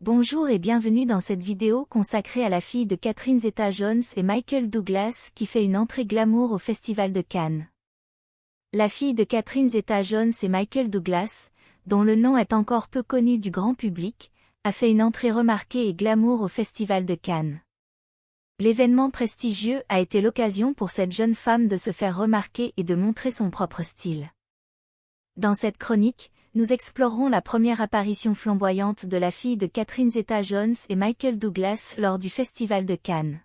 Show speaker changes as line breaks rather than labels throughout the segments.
Bonjour et bienvenue dans cette vidéo consacrée à la fille de Catherine Zeta-Jones et Michael Douglas qui fait une entrée glamour au Festival de Cannes. La fille de Catherine Zeta-Jones et Michael Douglas, dont le nom est encore peu connu du grand public, a fait une entrée remarquée et glamour au Festival de Cannes. L'événement prestigieux a été l'occasion pour cette jeune femme de se faire remarquer et de montrer son propre style. Dans cette chronique, nous explorerons la première apparition flamboyante de la fille de Catherine Zeta-Jones et Michael Douglas lors du Festival de Cannes.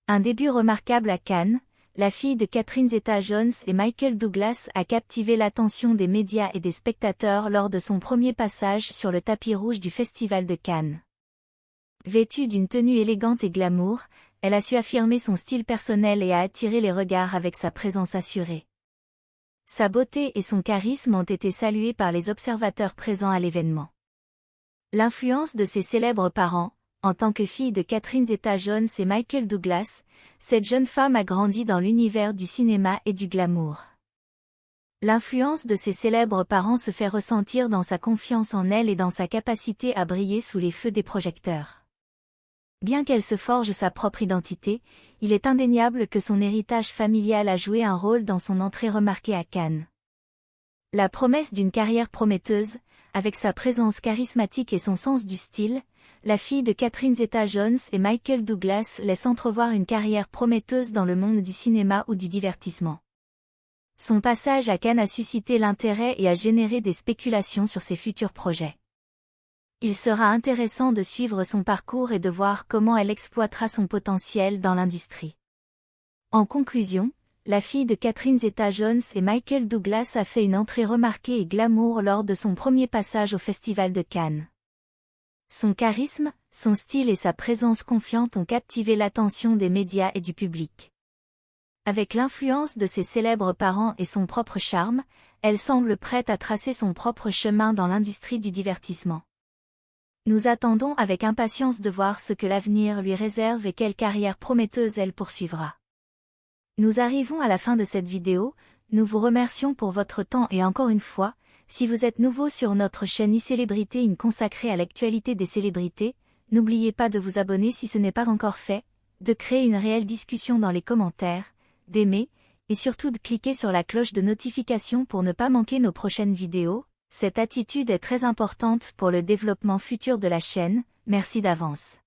Un début remarquable à Cannes, la fille de Catherine Zeta-Jones et Michael Douglas a captivé l'attention des médias et des spectateurs lors de son premier passage sur le tapis rouge du Festival de Cannes. Vêtue d'une tenue élégante et glamour, elle a su affirmer son style personnel et a attiré les regards avec sa présence assurée. Sa beauté et son charisme ont été salués par les observateurs présents à l'événement. L'influence de ses célèbres parents, en tant que fille de Catherine Zeta-Jones et Michael Douglas, cette jeune femme a grandi dans l'univers du cinéma et du glamour. L'influence de ses célèbres parents se fait ressentir dans sa confiance en elle et dans sa capacité à briller sous les feux des projecteurs. Bien qu'elle se forge sa propre identité, il est indéniable que son héritage familial a joué un rôle dans son entrée remarquée à Cannes. La promesse d'une carrière prometteuse, avec sa présence charismatique et son sens du style, la fille de Catherine Zeta-Jones et Michael Douglas laisse entrevoir une carrière prometteuse dans le monde du cinéma ou du divertissement. Son passage à Cannes a suscité l'intérêt et a généré des spéculations sur ses futurs projets. Il sera intéressant de suivre son parcours et de voir comment elle exploitera son potentiel dans l'industrie. En conclusion, la fille de Catherine Zeta-Jones et Michael Douglas a fait une entrée remarquée et glamour lors de son premier passage au Festival de Cannes. Son charisme, son style et sa présence confiante ont captivé l'attention des médias et du public. Avec l'influence de ses célèbres parents et son propre charme, elle semble prête à tracer son propre chemin dans l'industrie du divertissement. Nous attendons avec impatience de voir ce que l'avenir lui réserve et quelle carrière prometteuse elle poursuivra. Nous arrivons à la fin de cette vidéo, nous vous remercions pour votre temps et encore une fois, si vous êtes nouveau sur notre chaîne iCélébrité consacrée à l'actualité des célébrités, n'oubliez pas de vous abonner si ce n'est pas encore fait, de créer une réelle discussion dans les commentaires, d'aimer, et surtout de cliquer sur la cloche de notification pour ne pas manquer nos prochaines vidéos. Cette attitude est très importante pour le développement futur de la chaîne, merci d'avance.